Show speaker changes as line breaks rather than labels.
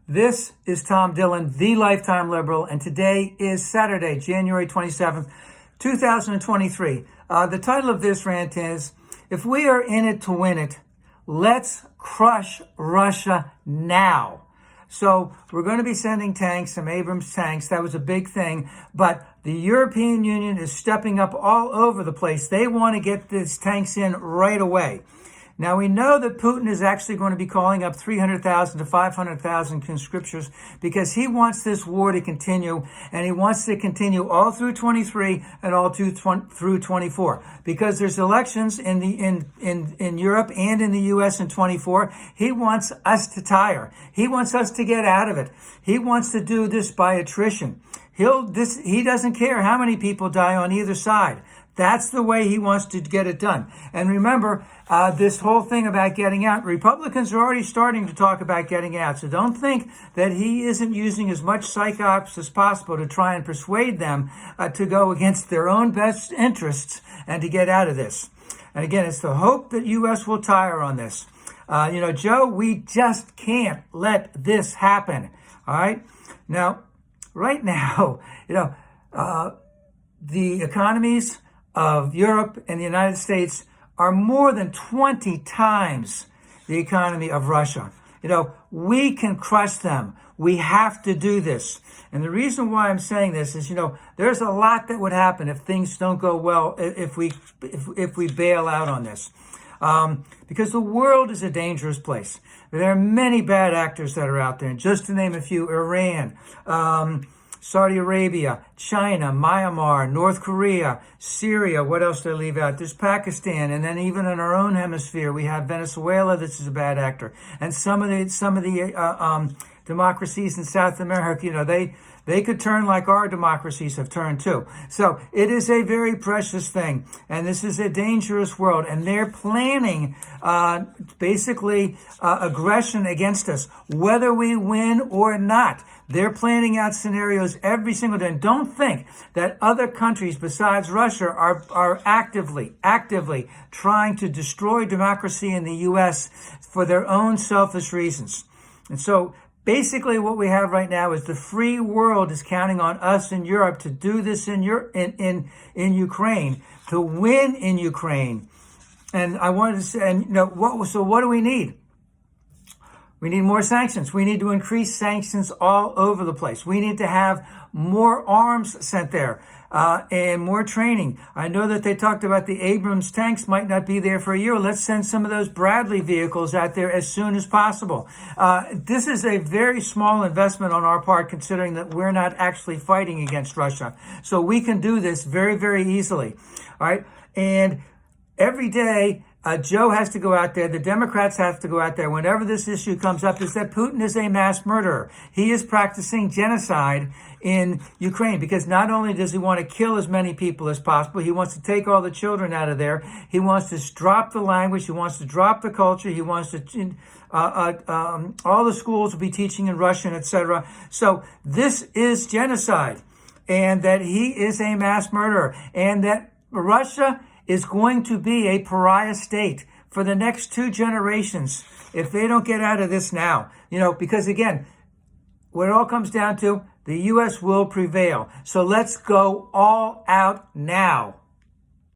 This is Tom Dillon, the Lifetime Liberal, and today is Saturday, January 27th, 2023. The title of this rant is, if we are in it to win it, let's crush Russia now. So we're going to be sending tanks, some Abrams tanks. That was a big thing. But the European Union is stepping up all over the place. They want to get these tanks in right away. Now, we know that Putin is actually going to be calling up 300,000 to 500,000 conscriptions because he wants this war to continue, and he wants to continue all through 23 and all through 24. Because there's elections in Europe and in the U.S. in 24. He wants us to tire. He wants us to get out of it. He wants to do this by attrition. He doesn't care how many people die on either side. That's the way he wants to get it done. And remember, this whole thing about getting out, Republicans are already starting to talk about getting out. So don't think that he isn't using as much psych ops as possible to try and persuade them to go against their own best interests and to get out of this. And again, it's the hope that U.S. will tire on this. Joe, we just can't let this happen. All right? Now, right now, the economies of Europe and the United States are more than 20 times the economy of Russia. We can crush them. We have to do this. And the reason why I'm saying this is, there's a lot that would happen if things don't go well, if we bail out on this. Because the world is a dangerous place. There are many bad actors that are out there. And just to name a few, Iran, Saudi Arabia, China, Myanmar, North Korea, Syria. What else did I leave out? There's Pakistan, and then even in our own hemisphere, we have Venezuela. This is a bad actor, and some of the democracies in South America. They could turn like our democracies have turned too. So it is a very precious thing, and this is a dangerous world, and they're planning aggression against us, whether we win or not. They're planning out scenarios every single day. And don't think that other countries besides Russia are actively trying to destroy democracy in the U.S. for their own selfish reasons. And so basically what we have right now is the free world is counting on us in Europe to do this in Ukraine, to win in Ukraine. And I wanted to say, what do we need? We need more sanctions. We need to increase sanctions all over the place. We need to have more arms sent there and more training. I know that they talked about the Abrams tanks might not be there for a year. Let's send some of those Bradley vehicles out there as soon as possible. This is a very small investment on our part, considering that we're not actually fighting against Russia. So we can do this very, very easily. All right. And every day, Joe has to go out there. The Democrats have to go out there. Whenever this issue comes up, is that Putin is a mass murderer. He is practicing genocide in Ukraine because not only does he want to kill as many people as possible, he wants to take all the children out of there. He wants to drop the language. He wants to drop the culture. He wants to all the schools will be teaching in Russian, etc. So this is genocide, and that he is a mass murderer, and that Russia is going to be a pariah state for the next 2 generations if they don't get out of this now. Because again, what it all comes down to, the U.S. will prevail. So let's go all out now.